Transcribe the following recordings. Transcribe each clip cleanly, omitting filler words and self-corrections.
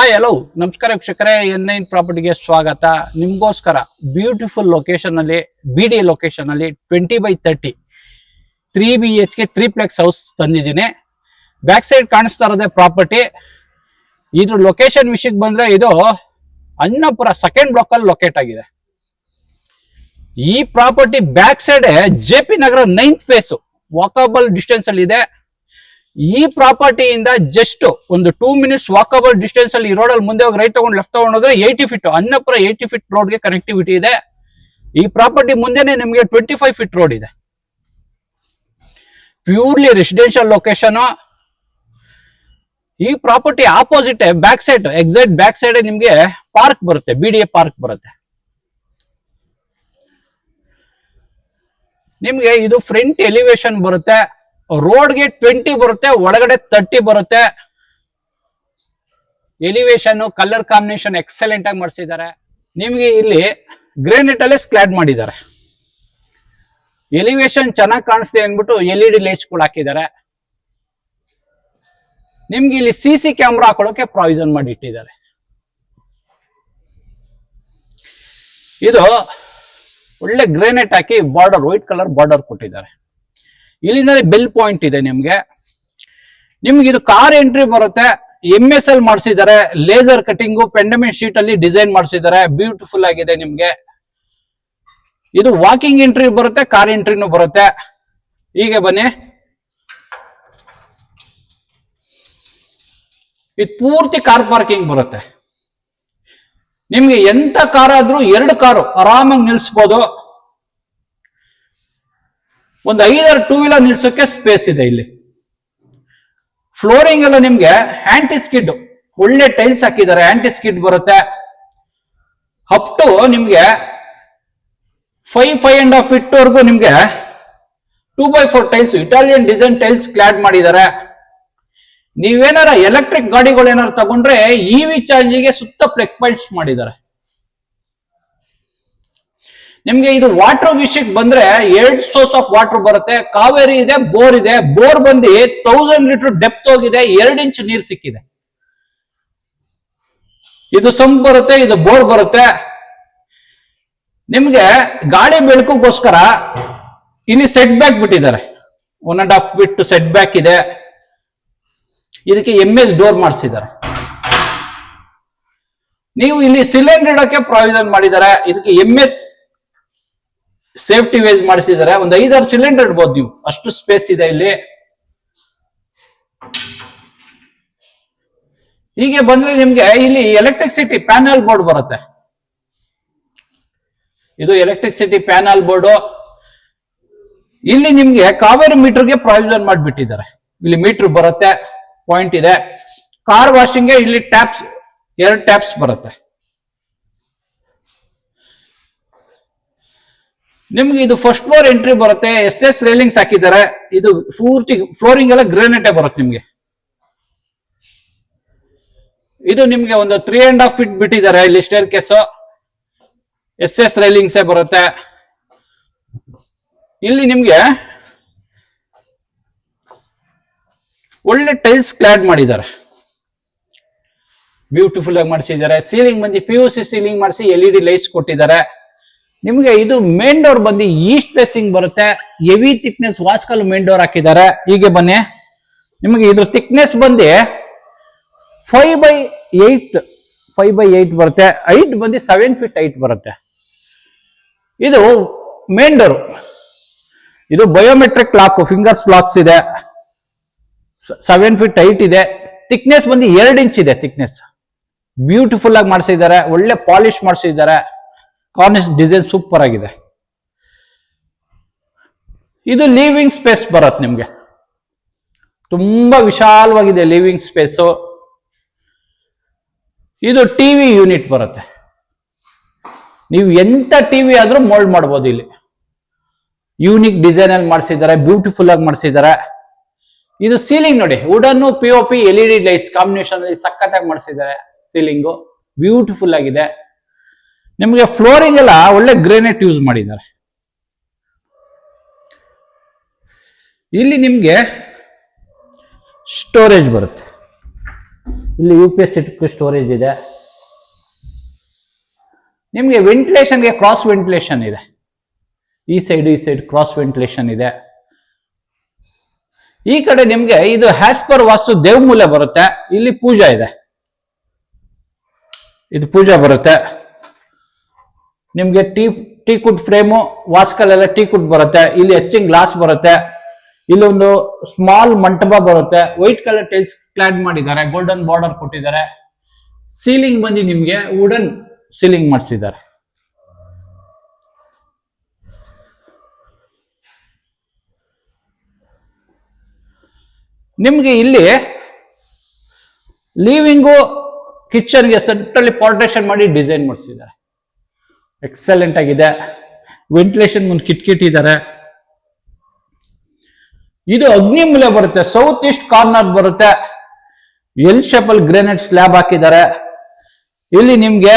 Hi hello ನಮಸ್ಕಾರ ವೀಕ್ಷಕರೇ, N9 ಪ್ರಾಪರ್ಟಿಗೆ ಸ್ವಾಗತ. ನಿಮ್ಗೋಸ್ಕರ ಬ್ಯೂಟಿಫುಲ್ ಲೊಕೇಶನ್ ಅಲ್ಲಿ BD ಲೊಕೇಶನ್ ಅಲ್ಲಿ 20/30 3 BHK 3 ಹೌಸ್ ತಂದಿದ್ದೀನಿ. ಬ್ಯಾಕ್ ಸೈಡ್ ಕಾಣಿಸ್ತಾ ಇರೋದೇ ಪ್ರಾಪರ್ಟಿ. ಇದ್ರ ಲೊಕೇಶನ್ ವಿಷಯಕ್ಕೆ ಬಂದ್ರೆ ಇದು ಅನ್ನಪುರ ಸೆಕೆಂಡ್ ಬ್ಲಾಕ್ ಅಲ್ಲಿ ಲೊಕೇಟ್ ಆಗಿದೆ. ಈ ಪ್ರಾಪರ್ಟಿ ಬ್ಯಾಕ್ ಸೈಡ್ JP ನಗರ 9th ಫೇಸ್ ವಾಕಬಲ್ ಡಿಸ್ಟೆನ್ಸ್ ಅಲ್ಲಿ ಇದೆ. ಈ ಪ್ರಾಪರ್ಟಿಯಿಂದ ಜಸ್ಟ್ ಒಂದು 2 minutes ವಾಕಬಲ್ ಡಿಸ್ಟೆನ್ಸ್ ಅಲ್ಲಿ ಈ ರೋಡ್ ಅಲ್ಲಿ ಮುಂದೆ ಹೋಗಿ ರೈಟ್ ತಗೊಂಡು ಲೆಫ್ಟ್ ತಗೊಂಡ್ರೆ 80 feet ಅನ್ನಪುರ 80 feet ರೋಡ್ಗೆ ಕನೆಕ್ಟಿವಿಟಿ ಇದೆ. ಈ ಪ್ರಾಪರ್ಟಿ ಮುಂದೆನೆ ನಿಮಗೆ 25 feet ರೋಡ್ ಇದೆ. Purely residential location. ಈ property opposite back side exact back side ನಿಮ್ಗೆ ಪಾರ್ಕ್ ಬರುತ್ತೆ, BDA ಪಾರ್ಕ್ ಬರುತ್ತೆ. ನಿಮ್ಗೆ ಇದು ಫ್ರಂಟ್ ಎಲಿವೇಶನ್ ಬರುತ್ತೆ. ರೋಡ್ಗೆ 20 ಬರುತ್ತೆ, ಒಳಗಡೆ 30 ಬರುತ್ತೆ. ಎಲಿವೇಶನ್ ಕಲರ್ ಕಾಂಬಿನೇಷನ್ ಎಕ್ಸಲೆಂಟ್ ಆಗಿ ಮಾಡಿಸಿದ್ದಾರೆ. ನಿಮ್ಗೆ ಇಲ್ಲಿ ಗ್ರಾನೈಟ್ ಅಲ್ಲೇ ಸ್ಕ್ಲಾಡ್ ಮಾಡಿದ್ದಾರೆ. ಎಲಿವೇಶನ್ ಚೆನ್ನಾಗಿ ಕಾಣಿಸ್ತೆ ಅಂದ್ಬಿಟ್ಟು LED ಲೈಟ್ಸ್ ಕೂಡ ಹಾಕಿದ್ದಾರೆ. ನಿಮ್ಗೆ ಇಲ್ಲಿ CC ಕ್ಯಾಮ್ರಾ ಹಾಕೊಳ್ಳೋಕೆ ಪ್ರಾವಿಷನ್ ಮಾಡಿ ಇಟ್ಟಿದ್ದಾರೆ. ಇದು ಒಳ್ಳೆ ಗ್ರಾನೈಟ್ ಹಾಕಿ ಬಾರ್ಡರ್ ವೈಟ್ ಕಲರ್ ಬಾರ್ಡರ್ ಕೊಟ್ಟಿದ್ದಾರೆ. ಇಲ್ಲಿಂದ ಬೆಲ್ ಪಾಯಿಂಟ್ ಇದೆ. ನಿಮ್ಗೆ ಇದು ಕಾರ್ ಎಂಟ್ರಿ ಬರುತ್ತೆ. MSL ಮಾಡಿಸಿದ್ದಾರೆ. ಲೇಸರ್ ಕಟಿಂಗು ಪೆಂಡಮೆಂಟ್ ಶೀಟ್ ಅಲ್ಲಿ ಡಿಸೈನ್ ಮಾಡಿಸಿದ್ದಾರೆ. ಬ್ಯೂಟಿಫುಲ್ ಆಗಿದೆ. ನಿಮ್ಗೆ ಇದು ವಾಕಿಂಗ್ ಎಂಟ್ರಿ ಬರುತ್ತೆ, ಕಾರ್ ಎಂಟ್ರಿನೂ ಬರುತ್ತೆ. ಹೀಗೆ ಬನ್ನಿ. ಇದು ಪೂರ್ತಿ ಕಾರ್ ಪಾರ್ಕಿಂಗ್ ಬರುತ್ತೆ. ನಿಮ್ಗೆ ಎಂತ ಕಾರ್ ಆದ್ರೂ 2 ಕಾರು ಆರಾಮಾಗಿ ನಿಲ್ಸ್ಬೋದು. ಒಂದು 5-6 2 ವೀಲರ್ ನಿಲ್ಸೋಕೆ ಸ್ಪೇಸ್ ಇದೆ. ಇಲ್ಲಿ ಫ್ಲೋರಿಂಗ್ ಎಲ್ಲ ನಿಮ್ಗೆ ಆಂಟಿ ಸ್ಕಿಡ್ ಒಳ್ಳೆ ಟೈಲ್ಸ್ ಹಾಕಿದ್ದಾರೆ. ಆಂಟಿ ಸ್ಕಿಡ್ ಬರುತ್ತೆ. ಅಪ್ ಟು ನಿಮ್ಗೆ 5.5.5 feet ವರೆಗೂ ನಿಮ್ಗೆ 2x4 tiles Italian design tiles clad ಮಾಡಿದ್ದಾರೆ. ನೀವೇನಾರ ಎಲೆಕ್ಟ್ರಿಕ್ ಗಾಡಿಗಳು ಏನಾರು ತಗೊಂಡ್ರೆ EV ಚಾರ್ಜಿಗೆ ಸುತ್ತ ಪ್ಲಗ್ ಪಾಯಿಂಟ್ಸ್ ಮಾಡಿದ್ದಾರೆ. ನಿಮ್ಗೆ ಇದು ವಾಟರ್ ವಿಷಯಕ್ಕೆ ಬಂದ್ರೆ 2 ಸೋರ್ಸ್ ಆಫ್ ವಾಟರ್ ಬರುತ್ತೆ. ಕಾವೇರಿ ಇದೆ, ಬೋರ್ ಇದೆ. ಬೋರ್ ಬಂದು 1000 ಲೀಟರ್ ಡೆಪ್ತ್ ಹೋಗಿದೆ. 2 ಇಂಚ್ ನೀರು ಸಿಕ್ಕಿದೆ. ಇದು ಸಂಪ್ ಬರುತ್ತೆ, ಇದು ಬೋರ್ ಬರುತ್ತೆ. ನಿಮ್ಗೆ ಗಾಳಿ ಬೆಳಕಿಗೋಸ್ಕರ ಇಲ್ಲಿ ಸೆಟ್ ಬ್ಯಾಕ್ ಬಿಟ್ಟಿದ್ದಾರೆ. 1.5 feet ಸೆಟ್ ಬ್ಯಾಕ್ ಇದೆ. ಇದಕ್ಕೆ MS ಡೋರ್ ಮಾಡಿಸಿದ್ದಾರೆ. ನೀವು ಇಲ್ಲಿ ಸಿಲಿಂಡರ್ ಇಡೋಕೆ ಪ್ರಾವಿಷನ್ ಮಾಡಿದ್ದಾರೆ. ಇದಕ್ಕೆ MS ಸೇಫ್ಟಿ ವೇಸ್ ಮಾಡಿಸಿದ್ದಾರೆ. ಒಂದು 5-6 ಸಿಲಿಂಡರ್ ಇಡ್ಬೋದು ನೀವು, ಅಷ್ಟು ಸ್ಪೇಸ್ ಇದೆ ಇಲ್ಲಿ. ಹೀಗೆ ಬಂದ್ರೆ ನಿಮ್ಗೆ ಇಲ್ಲಿ ಎಲೆಕ್ಟ್ರಿಸಿಟಿ ಪ್ಯಾನಲ್ ಬೋರ್ಡ್ ಬರುತ್ತೆ. ಇದು ಎಲೆಕ್ಟ್ರಿಸಿಟಿ ಪ್ಯಾನಲ್ ಬೋರ್ಡು. ಇಲ್ಲಿ ನಿಮ್ಗೆ ಕಾವೇರಿ ಮೀಟರ್ಗೆ ಪ್ರಾವಿಷನ್ ಮಾಡಿಬಿಟ್ಟಿದ್ದಾರೆ. ಇಲ್ಲಿ ಮೀಟರ್ ಬರುತ್ತೆ, ಪಾಯಿಂಟ್ ಇದೆ. ಕಾರ್ ವಾಷಿಂಗ್ಗೆ ಇಲ್ಲಿ ಟ್ಯಾಪ್ಸ್ 2 ಟ್ಯಾಪ್ಸ್ ಬರುತ್ತೆ. ನಿಮ್ಗೆ ಇದು ಫಸ್ಟ್ ಫ್ಲೋರ್ ಎಂಟ್ರಿ ಬರುತ್ತೆ. SS ರೇಲಿಂಗ್ಸ್ ಹಾಕಿದ್ದಾರೆ. ಇದು ಪೂರ್ತಿ ಫ್ಲೋರಿಂಗ್ ಎಲ್ಲ ಗ್ರಾನೈಟ್ ಬರುತ್ತೆ. ನಿಮ್ಗೆ ಇದು ನಿಮ್ಗೆ ಒಂದು 3.5 feet ಬಿಟ್ಟಿದ್ದಾರೆ. ಇಲ್ಲಿ ಸ್ಟೇರ್ ಕೇಸು SS ರೇಲಿಂಗ್ಸ್ ಬರುತ್ತೆ. ಇಲ್ಲಿ ನಿಮ್ಗೆ ಒಳ್ಳೆ ಟೈಲ್ಸ್ ಕ್ಲಾಡ್ ಮಾಡಿದ್ದಾರೆ. ಬ್ಯೂಟಿಫುಲ್ ಆಗಿ ಮಾಡಿಸಿದ್ದಾರೆ. ಸೀಲಿಂಗ್ ಬಂದು PVC ಸೀಲಿಂಗ್ ಮಾಡಿಸಿ LED ಲೈಟ್ಸ್ ಕೊಟ್ಟಿದ್ದಾರೆ. ನಿಮ್ಗೆ ಇದು ಮೇನ್ ಡೋರ್ ಬಂದು ಈಸ್ಟ್ ಫೇಸಿಂಗ್ ಬರುತ್ತೆ. ಹೆವಿ ಥಿಕ್ನೆಸ್ ವಾಸ್ಕಲ್ ಮೇನ್ ಡೋರ್ ಹಾಕಿದ್ದಾರೆ. ಹೀಗೆ ಬನ್ನಿ. ನಿಮಗೆ ಇದ್ರ ಥಿಕ್ನೆಸ್ ಬಂದು 5/8 ಬರುತ್ತೆ. ಹೈಟ್ ಬಂದು 7 feet ಹೈಟ್ ಬರುತ್ತೆ. ಇದು ಮೇನ್ ಡೋರ್. ಇದು ಬಯೋಮೆಟ್ರಿಕ್ ಲಾಕ್, ಫಿಂಗರ್ಸ್ ಲಾಕ್ಸ್ ಇದೆ. 7 feet ಹೈಟ್ ಇದೆ. ಥಿಕ್ನೆಸ್ ಬಂದು 2 ಇಂಚ್ ಇದೆ ಥಿಕ್ನೆಸ್. ಬ್ಯೂಟಿಫುಲ್ ಆಗಿ ಮಾಡಿಸಿದ್ದಾರೆ. ಒಳ್ಳೆ ಪಾಲಿಶ್ ಮಾಡಿಸಿದ್ದಾರೆ. ಕಾರ್ನಿಶ್ ಡಿಸೈನ್ ಸೂಪರ್ ಆಗಿದೆ. ಇದು ಲಿವಿಂಗ್ ಸ್ಪೇಸ್ ಬರುತ್ತೆ. ನಿಮ್ಗೆ ತುಂಬಾ ವಿಶಾಲವಾಗಿದೆ ಲಿವಿಂಗ್ ಸ್ಪೇಸು. ಇದು ಟಿವಿ ಯೂನಿಟ್ ಬರುತ್ತೆ. ನೀವು ಎಂತ ಟಿವಿ ಆದ್ರೂ ಮೋಲ್ಡ್ ಮಾಡ್ಬೋದು. ಇಲ್ಲಿ ಯೂನಿಕ್ ಡಿಸೈನ್ ಅಲ್ಲಿ ಮಾಡಿಸಿದ್ದಾರೆ. ಬ್ಯೂಟಿಫುಲ್ ಆಗಿ ಮಾಡಿಸಿದ್ದಾರೆ. ಇದು ಸೀಲಿಂಗ್ ನೋಡಿ, wooden POP LED lights combination ಅಲ್ಲಿ ಸಖತ್ತಾಗಿ ಮಾಡಿಸಿದ್ದಾರೆ. ಸೀಲಿಂಗು ಬ್ಯೂಟಿಫುಲ್ ಆಗಿದೆ. ನಿಮಗೆ ಫ್ಲೋರಿಂಗ್ ಎಲ್ಲ ಒಳ್ಳೆ ಗ್ರಾನೈಟ್ ಯೂಸ್ ಮಾಡಿದ್ದಾರೆ. ಇಲ್ಲಿ ನಿಮ್ಗೆ ಸ್ಟೋರೇಜ್ ಬರುತ್ತೆ. ಇಲ್ಲಿ UPS ಸ್ಟೋರೇಜ್ ಇದೆ. ನಿಮಗೆ ವೆಂಟಿಲೇಷನ್ಗೆ ಕ್ರಾಸ್ ವೆಂಟಿಲೇಷನ್ ಇದೆ. ಈ ಸೈಡ್ ಕ್ರಾಸ್ ವೆಂಟಿಲೇಷನ್ ಇದೆ. ಈ ಕಡೆ ನಿಮ್ಗೆ ಇದು ಹ್ಯಾಸ್ ಪರ್ ವಾಸ್ತು ದೇವಮೂಲೆ ಬರುತ್ತೆ. ಇಲ್ಲಿ ಪೂಜಾ ಇದೆ. ಇದು ಪೂಜಾ ಬರುತ್ತೆ. ನಿಮ್ಗೆ ಟೀ ಕುಡ್ ಫ್ರೇಮು ವಾಸ್ಕಲ್ಲೆಲ್ಲ ಟೀ ಕುಡ್ ಬರುತ್ತೆ. ಇಲ್ಲಿ ಎಚ್ಚಿಂಗ್ ಗ್ಲಾಸ್ ಬರುತ್ತೆ. ಇಲ್ಲೊಂದು ಸ್ಮಾಲ್ ಮಂಟಪ ಬರುತ್ತೆ. ವೈಟ್ ಕಲರ್ ಟೈಲ್ಸ್ ಕ್ಲಾಡ್ ಮಾಡಿದ್ದಾರೆ. ಗೋಲ್ಡನ್ ಬಾರ್ಡರ್ ಕೊಟ್ಟಿದ್ದಾರೆ. ಸೀಲಿಂಗ್ ಬಂದು ನಿಮ್ಗೆ ವುಡನ್ ಸೀಲಿಂಗ್ ಮಾಡಿಸಿದ್ದಾರೆ. ನಿಮ್ಗೆ ಇಲ್ಲಿ ಲಿವಿಂಗು ಕಿಚನ್ಗೆ ಸೆಂಟ್ರಲ್ಲಿ ಪಾರ್ಟೇಷನ್ ಮಾಡಿ ಡಿಸೈನ್ ಮಾಡಿಸಿದ್ದಾರೆ. ಎಕ್ಸಲೆಂಟ್ ಆಗಿದೆ. ವೆಂಟಿಲೇಷನ್ ಒಂದು ಕಿಟ್ಕಿಟ್ಟಿದ್ದಾರೆ. ಇದು ಅಗ್ನಿ ಮೂಲೆ ಬರುತ್ತೆ. ಸೌತ್ ಈಸ್ಟ್ ಕಾರ್ನರ್ ಬರುತ್ತೆ. ಎಲ್ ಶೇಪಲ್ ಗ್ರೆನೇಟ್ ಸ್ಲ್ಯಾಬ್ ಹಾಕಿದ್ದಾರೆ. ಇಲ್ಲಿ ನಿಮ್ಗೆ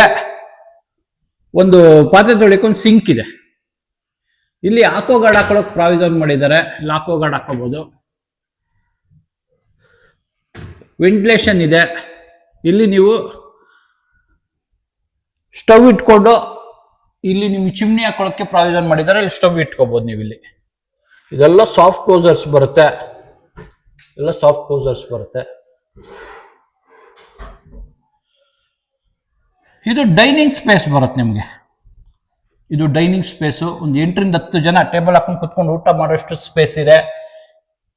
ಒಂದು ಪಾತ್ರೆ ತೊಳಿಕ್ಕೆ ಒಂದು ಸಿಂಕ್ ಇದೆ. ಇಲ್ಲಿ ಆಕೋ ಗಾರ್ಡ್ ಹಾಕೊಳ್ಳೋಕೆ ಪ್ರಾವಿಷನ್ ಮಾಡಿದ್ದಾರೆ. ಲಾಕೋ ಗಾರ್ಡ್ ಹಾಕೋಬಹುದು. ವೆಂಟಿಲೇಷನ್ ಇದೆ. ಇಲ್ಲಿ ನೀವು ಸ್ಟವ್ ಇಟ್ಕೊಂಡು ಇಲ್ಲಿ ನಿಮ್ಗೆ ಚಿಮ್ನಿ ಹಾಕೊಳ್ಳೋಕೆ ಪ್ರಾವಿಷನ್ ಮಾಡಿದ್ದಾರೆ. ಇಲ್ಲಿ ಸ್ಟವ್ ಇಟ್ಕೋಬಹುದು ನೀವು. ಇಲ್ಲಿ ಇದೆಲ್ಲ ಸಾಫ್ಟ್ ಕ್ಲೋಸರ್ಸ್ ಬರುತ್ತೆ. ಎಲ್ಲ ಸಾಫ್ಟ್ ಕ್ಲೋಸರ್ಸ್ ಬರುತ್ತೆ. ಇದು ಡೈನಿಂಗ್ ಸ್ಪೇಸ್ ಬರುತ್ತೆ ನಿಮಗೆ. ಇದು ಡೈನಿಂಗ್ ಸ್ಪೇಸು. ಒಂದು 8 ರಿಂದ 10 ಜನ ಟೇಬಲ್ ಹಾಕೊಂಡು ಕುತ್ಕೊಂಡು ಊಟ ಮಾಡೋಷ್ಟು ಸ್ಪೇಸ್ ಇದೆ.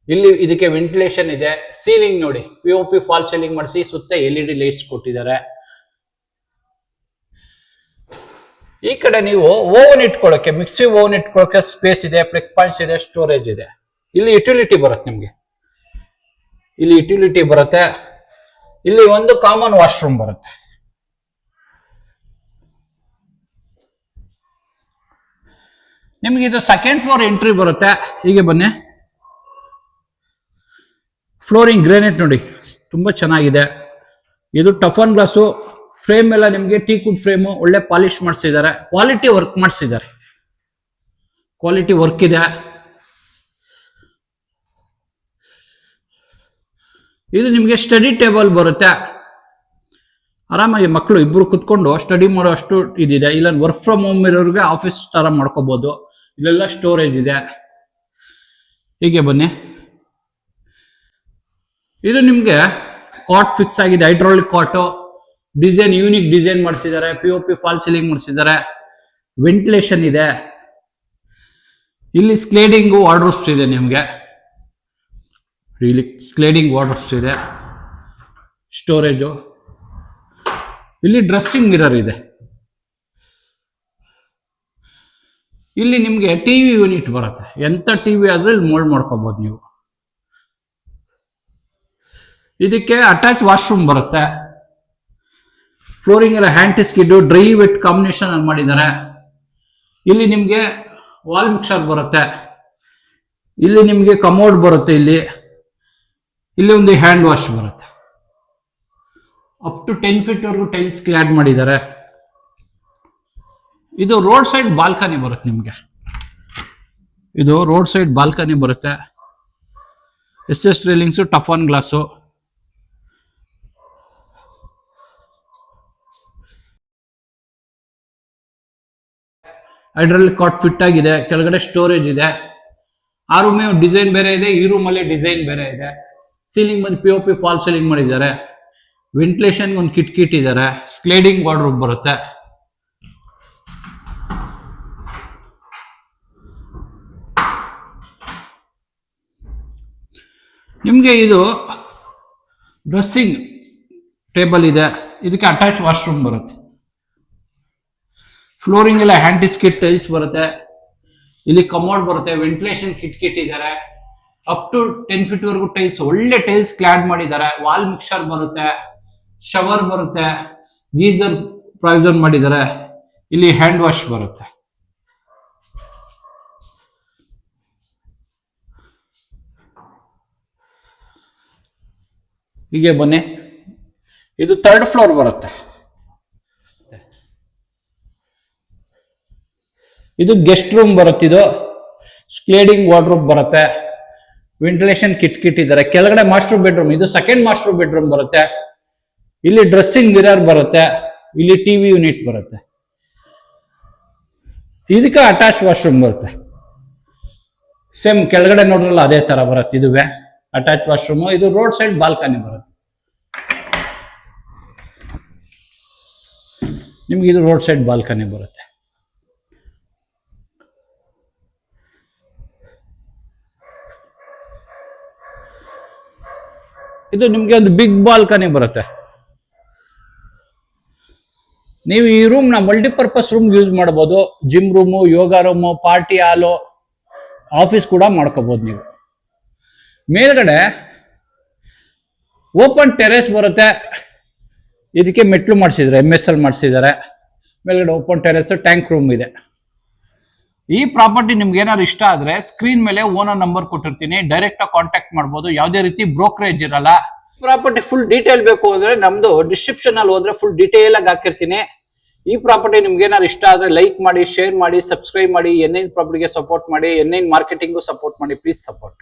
ಇಲ್ಲಿ ಇದಕ್ಕೆ ವೆಂಟಿಲೇಷನ್ ಇದೆ. ಸೀಲಿಂಗ್ ನೋಡಿ, POP ಫಾಲ್ ಸೀಲಿಂಗ್ ಮಾಡಿಸಿ ಸುತ್ತ LED ಲೈಟ್ಸ್ ಕೊಟ್ಟಿದ್ದಾರೆ. ಈ ಕಡೆ ನೀವು ಓವನ್ ಇಟ್ಕೊಳ್ಳೋಕೆ, ಮಿಕ್ಸಿ ಓವನ್ ಇಟ್ಕೊಳ್ಳೋಕೆ ಸ್ಪೇಸ್ ಇದೆ. ಪ್ಲಗ್ ಪಾಯಿಂಟ್ಸ್ ಇದೆ. ಸ್ಟೋರೇಜ್ ಇದೆ. ಇಲ್ಲಿ ಯುಟಿಲಿಟಿ ಬರುತ್ತೆ ನಿಮ್ಗೆ. ಇಲ್ಲಿ ಯುಟಿಲಿಟಿ ಬರುತ್ತೆ. ಇಲ್ಲಿ ಒಂದು ಕಾಮನ್ ವಾಶ್ರೂಮ್ ಬರುತ್ತೆ. ನಿಮ್ಗೆ ಇದು ಸೆಕೆಂಡ್ ಫ್ಲೋರ್ ಎಂಟ್ರಿ ಬರುತ್ತೆ. ಹೀಗೆ ಬನ್ನಿ. ಫ್ಲೋರಿಂಗ್ ಗ್ರಾನೈಟ್ ನೋಡಿ, ತುಂಬಾ ಚೆನ್ನಾಗಿದೆ. ಇದು ಟಫನ್ ಗ್ಲಾಸು. ಫ್ರೇಮ್ ಎಲ್ಲ ನಿಮಗೆ ಟೀ ಕುಡ್ ಫ್ರೇಮು. ಒಳ್ಳೆ ಪಾಲಿಶ್ ಮಾಡಿಸಿದ್ದಾರೆ. ಕ್ವಾಲಿಟಿ ವರ್ಕ್ ಮಾಡಿಸಿದ್ದಾರೆ. ಕ್ವಾಲಿಟಿ ವರ್ಕ್ ಇದೆ. ಇದು ನಿಮಗೆ ಸ್ಟಡಿ ಟೇಬಲ್ ಬರುತ್ತೆ. ಆರಾಮಾಗಿ ಮಕ್ಕಳು ಇಬ್ರು ಕುತ್ಕೊಂಡು ಸ್ಟಡಿ ಮಾಡೋ ಅಷ್ಟು ಇದಿದೆ. ಇಲ್ಲ ವರ್ಕ್ ಫ್ರಮ್ ಹೋಮ್ ಇರೋರಿಗೆ ಆಫೀಸ್ ತರ ಮಾಡ್ಕೋಬಹುದು. ಇಲ್ಲೆಲ್ಲ ಸ್ಟೋರೇಜ್ ಇದೆ. ಹೀಗೆ ಬನ್ನಿ. ಇದು ನಿಮ್ಗೆ ಕಾಟ್ ಫಿಕ್ಸ್ ಆಗಿದೆ. ಹೈಡ್ರಾಲಿಕ್ ಕಾಟು. ಡಿಸೈನ್ ಯೂನಿಕ್ ಡಿಸೈನ್ ಮಾಡಿಸಿದ್ದಾರೆ. POP ಫಾಲ್ ಸೀಲಿಂಗ್ ಮಾಡಿಸಿದ್ದಾರೆ. ವೆಂಟಿಲೇಷನ್ ಇದೆ. ಇಲ್ಲಿ ಸ್ಕ್ಲೇಡಿಂಗು ವಾರ್ಡ್ರೋಬ್ಸ್ ಇದೆ ನಿಮ್ಗೆ. ಇಲ್ಲಿ ಸ್ಕ್ಲೇಡಿಂಗ್ ವಾರ್ಡ್ರೋಬ್ಸ್ ಇದೆ. ಸ್ಟೋರೇಜು. ಇಲ್ಲಿ ಡ್ರೆಸ್ಸಿಂಗ್ ಮಿರರ್ ಇದೆ. ಇಲ್ಲಿ ನಿಮ್ಗೆ ಟಿವಿ ಯೂನಿಟ್ ಬರುತ್ತೆ. ಎಂತ ಟಿವಿ ಆದ್ರೂ ಇಲ್ಲಿ ಮೋಲ್ಡ್ ಮಾಡ್ಕೋಬಹುದು ನೀವು. ಇದಕ್ಕೆ ಅಟ್ಯಾಚ್ ವಾಶ್ರೂಮ್ ಬರುತ್ತೆ. ಫ್ಲೋರಿಂಗ್ ಎಲ್ಲ hand skid dry wet combination ಅಲ್ಲಿ ಮಾಡಿದ್ದಾರೆ. ಇಲ್ಲಿ ನಿಮ್ಗೆ ವಾಲ್ ಮಿಕ್ಸರ್ ಬರುತ್ತೆ. ಇಲ್ಲಿ ನಿಮ್ಗೆ ಕಮೋಡ್ ಬರುತ್ತೆ. ಇಲ್ಲಿ ಒಂದು ಹ್ಯಾಂಡ್ ವಾಶ್ ಬರುತ್ತೆ. ಅಪ್ ಟು 10 feet ವರೆಗೂ ಟೈಲ್ಸ್ ಕ್ಲಾಡ್ ಮಾಡಿದ್ದಾರೆ. ಇದು ರೋಡ್ ಸೈಡ್ ಬಾಲ್ಕನಿ ಬರುತ್ತೆ ನಿಮ್ಗೆ. ಇದು ರೋಡ್ ಸೈಡ್ ಬಾಲ್ಕನಿ ಬರುತ್ತೆ. SS railings, toughen glass. Hydraulic cot fit ಆಗಿದೆ. ಕೆಳಗಡೆ ಸ್ಟೋರೇಜ್ ಇದೆ. ಆ ರೂಮೇ ಡಿಸೈನ್ ಬೇರೆ ಇದೆ. ಈ ರೂಮಲ್ಲಿ ಡಿಸೈನ್ ಬೇರೆ ಇದೆ. ಸೀಲಿಂಗ್ ಬಂದು POP ಫಾಲ್ ಸೀಲಿಂಗ್ ಮಾಡಿದ್ದಾರೆ. ವೆಂಟಿಲೇಷನ್ ಒಂದು ಕಿಟ್ ಇದ್ದಾರೆ. ಸ್ಕ್ಲೇಡಿಂಗ್ ವಾರ್ಡ್ರೋಬ್ ಬರುತ್ತೆ. ನಿಮಗೆ ಇದು ಡ್ರೆಸ್ಸಿಂಗ್ ಟೇಬಲ್ ಇದೆ. ಇದಕ್ಕೆ ಅಟ್ಯಾಚ್ ವಾಶ್ರೂಮ್ ಬರುತ್ತೆ. ಫ್ಲೋರಿಂಗ್ ಎಲ್ಲ ಹ್ಯಾಂಡ್ ಸ್ಕಿಡ್ ಟೈಲ್ಸ್ ಬರುತ್ತೆ. ಇಲ್ಲಿ ಕಮೋಡ್ ಬರುತ್ತೆ. ವೆಂಟಿಲೇಷನ್ ಕಿಟ್ ಇದ್ದಾರೆ. ಅಪ್ ಟು 10 feet ವರೆಗೂ ಟೈಲ್ಸ್, ಒಳ್ಳೆ ಟೈಲ್ಸ್ ಕ್ಲಾಡ್ ಮಾಡಿದ್ದಾರೆ. ವಾಲ್ ಮಿಕ್ಸರ್ ಬರುತ್ತೆ. ಶವರ್ ಬರುತ್ತೆ. ಗೀಸರ್ ಪ್ರಾವಿಷನ್ ಮಾಡಿದ್ದಾರೆ. ಇಲ್ಲಿ ಹ್ಯಾಂಡ್ ವಾಶ್ ಬರುತ್ತೆ. ಹೀಗೆ ಬನ್ನಿ. ಇದು 3rd ಫ್ಲೋರ್ ಬರುತ್ತೆ. ಇದು ಗೆಸ್ಟ್ ರೂಮ್ ಬರುತ್ತೆ. ಇದು ಸ್ಕ್ಲೇಡಿಂಗ್ ವಾರ್ಡ್ರೋಬ್ ಬರುತ್ತೆ. ವೆಂಟಿಲೇಷನ್ ಕಿಟ್ ಇದ್ದಾರೆ. ಕೆಳಗಡೆ ಮಾಸ್ಟರ್ ಬೆಡ್ರೂಮ್. ಇದು ಸೆಕೆಂಡ್ ಮಾಸ್ಟರ್ ಬೆಡ್ರೂಮ್ ಬರುತ್ತೆ. ಇಲ್ಲಿ ಡ್ರೆಸ್ಸಿಂಗ್ ಮಿರರ್ ಬರುತ್ತೆ, ಇಲ್ಲಿ ಟಿವಿ ಯೂನಿಟ್ ಬರುತ್ತೆ, ಇದಕ್ಕೆ ಅಟ್ಯಾಚ್ ವಾಶ್ರೂಮ್ ಬರುತ್ತೆ. ಸೇಮ್ ಕೆಳಗಡೆ ನೋಡ್ರಲ್ಲ ಅದೇ ತರ ಬರುತ್ತೆ. ಇದುವೆ ಅಟ್ಯಾಚ್ ವಾಶ್ರೂಮ್. ಇದು ರೋಡ್ ಸೈಡ್ ಬಾಲ್ಕನಿ ಬರುತ್ತೆ ನಿಮ್ಗೆ. ಇದು ರೋಡ್ ಸೈಡ್ ಬಾಲ್ಕನಿ ಬರುತ್ತೆ. ಇದು ನಿಮ್ಗೆ ಒಂದು ಬಿಗ್ ಬಾಲ್ಕನಿ ಬರುತ್ತೆ. ನೀವು ಈ ರೂಮ್ ನ ಮಲ್ಟಿಪರ್ಪಸ್ ರೂಮ್ ಯೂಸ್ ಮಾಡಬಹುದು. ಜಿಮ್ ರೂಮು, ಯೋಗ ರೂಮು, ಪಾರ್ಟಿ ಹಾಲು, ಆಫೀಸ್ ಕೂಡ ಮಾಡ್ಕೋಬಹುದು ನೀವು. ಮೇಲ್ಗಡೆ ಓಪನ್ ಟೆರೆಸ್ ಬರುತ್ತೆ. ಇದಕ್ಕೆ ಮೆಟ್ಲು ಮಾಡಿಸಿದ್ದಾರೆ, MSL ಮಾಡಿಸಿದ್ದಾರೆ. ಮೇಲ್ಗಡೆ ಓಪನ್ ಟೆರೆಸ್, ಟ್ಯಾಂಕ್ ರೂಮ್ ಇದೆ. ಈ ಪ್ರಾಪರ್ಟಿ ನಿಮ್ಗೆ ಏನಾದ್ರು ಇಷ್ಟ ಆದ್ರೆ ಸ್ಕ್ರೀನ್ ಮೇಲೆ ಓನರ್ ನಂಬರ್ ಕೊಟ್ಟಿರ್ತೀನಿ, ಡೈರೆಕ್ಟ್ ಆಗಿ ಕಾಂಟ್ಯಾಕ್ಟ್ ಮಾಡ್ಬೋದು. ಯಾವುದೇ ರೀತಿ ಬ್ರೋಕರೇಜ್ ಇರಲ್ಲ. ಪ್ರಾಪರ್ಟಿ ಫುಲ್ ಡೀಟೇಲ್ ಬೇಕು ಅಂದ್ರೆ ನಮ್ದು ಡಿಸ್ಕ್ರಿಪ್ಷನ್ ಅಲ್ಲಿ ಹೋದ್ರೆ ಫುಲ್ ಡೀಟೇಲ್ ಆಗಿ ಹಾಕಿರ್ತೀನಿ. ಈ ಪ್ರಾಪರ್ಟಿ ನಿಮ್ಗೆ ಏನಾದ್ರು ಇಷ್ಟ ಆದ್ರೆ ಲೈಕ್ ಮಾಡಿ, ಶೇರ್ ಮಾಡಿ, ಸಬ್ಸ್ಕ್ರೈಬ್ ಮಾಡಿ. N9 ಪ್ರಾಪರ್ಟಿಗೆ ಸಪೋರ್ಟ್ ಮಾಡಿ, N9 ಮಾರ್ಕೆಟಿಂಗು ಸಪೋರ್ಟ್ ಮಾಡಿ. Please support.